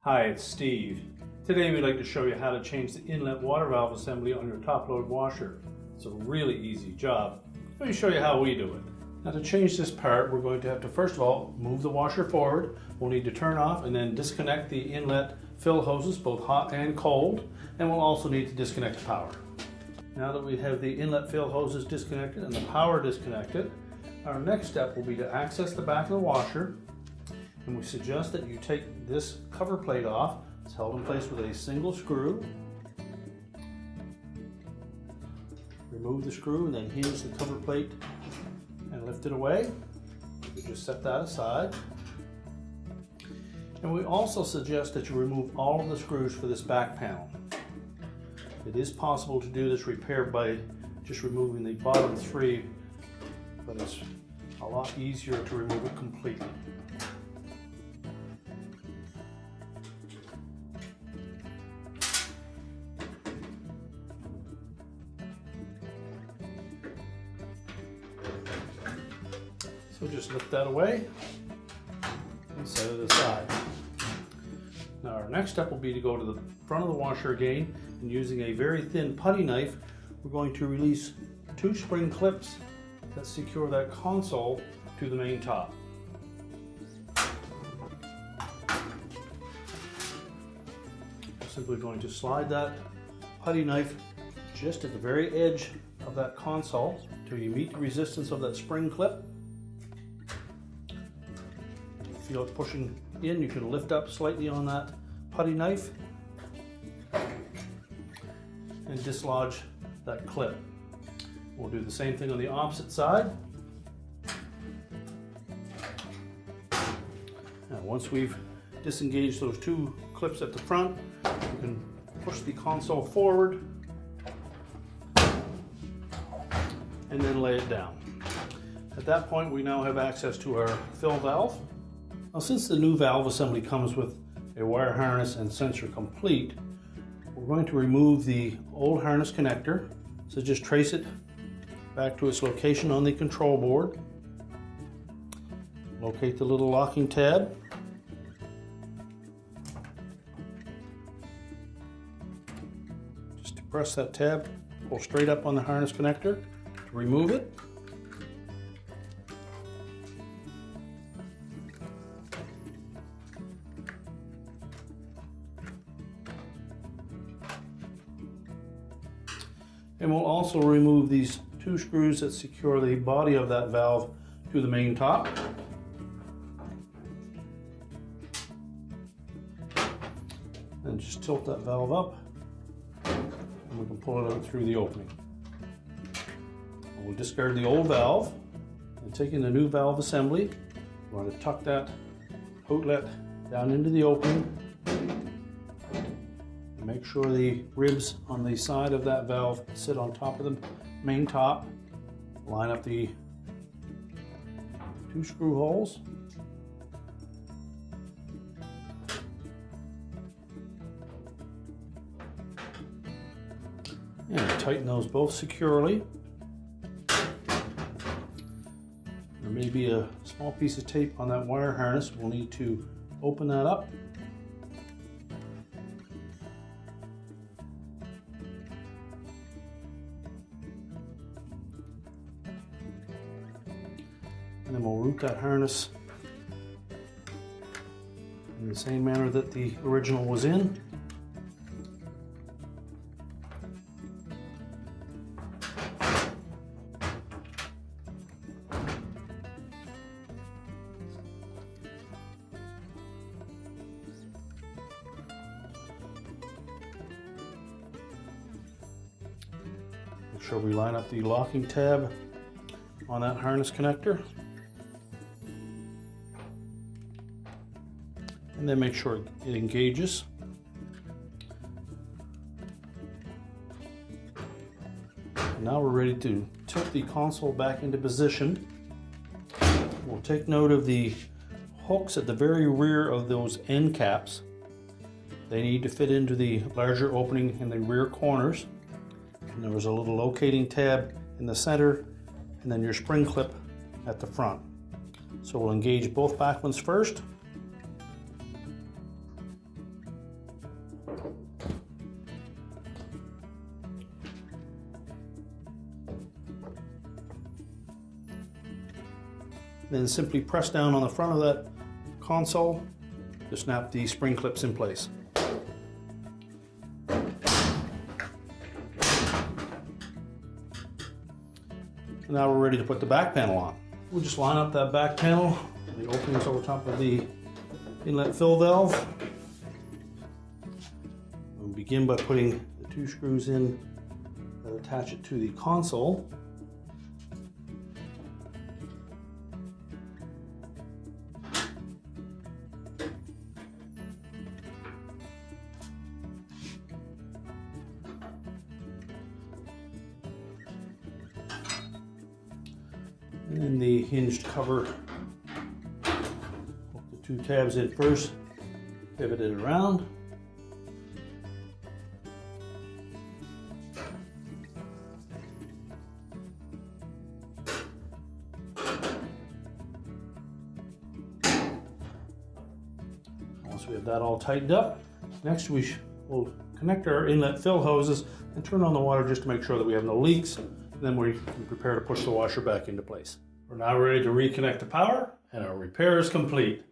Hi, it's Steve. Today we'd like to show you how to change the inlet water valve assembly on your top load washer. It's a really easy job. Let me show you how we do it. Now to change this part, we're going to have to first of all move the washer forward. We'll need to turn off and then disconnect the inlet fill hoses, both hot and cold, and we'll also need to disconnect the power. Now that we have the inlet fill hoses disconnected and the power disconnected, our next step will be to access the back of the washer. And we suggest that you take this cover plate off. It's held in place with a single screw. Remove the screw and then hinge the cover plate and lift it away. You can just set that aside. And we also suggest that you remove all of the screws for this back panel. It is possible to do this repair by just removing the bottom three, but it's a lot easier to remove it completely. So just lift that away and set it aside. Now our next step will be to go to the front of the washer again, and using a very thin putty knife, we're going to release two spring clips that secure that console to the main top. We're simply going to slide that putty knife just at the very edge of that console until you meet the resistance of that spring clip. Feel it pushing in, you can lift up slightly on that putty knife and dislodge that clip. We'll do the same thing on the opposite side. Now once we've disengaged those two clips at the front, you can push the console forward and then lay it down. At that point we now have access to our fill valve. Now, since the new valve assembly comes with a wire harness and sensor complete, we're going to remove the old harness connector. So just trace it back to its location on the control board. Locate the little locking tab. Just depress that tab, pull straight up on the harness connector to remove it. And we'll also remove these two screws that secure the body of that valve to the main top. And just tilt that valve up and we can pull it out through the opening. We'll discard the old valve and take in the new valve assembly. We want to tuck that outlet down into the opening. Make sure the ribs on the side of that valve sit on top of the main top. Line up the two screw holes. And tighten those both securely. There may be a small piece of tape on that wire harness. We'll need to open that up. And then we'll route that harness in the same manner that the original was in. Make sure we line up the locking tab on that harness connector. And then make sure it engages. Now we're ready to tilt the console back into position. We'll take note of the hooks at the very rear of those end caps. They need to fit into the larger opening in the rear corners. And there was a little locating tab in the center, and then your spring clip at the front. So we'll engage both back ones first. Then simply press down on the front of that console to snap the spring clips in place. Now we're ready to put the back panel on. We'll just line up that back panel, the openings over top of the inlet fill valve. We'll begin by putting the 2 screws in that attach it to the console. And then the hinged cover, hook the 2 tabs in first, pivot it around. Once we have that all tightened up, next we will connect our inlet fill hoses and turn on the water just to make sure that we have no leaks. Then we prepare to push the washer back into place. We're now ready to reconnect the power, and our repair is complete.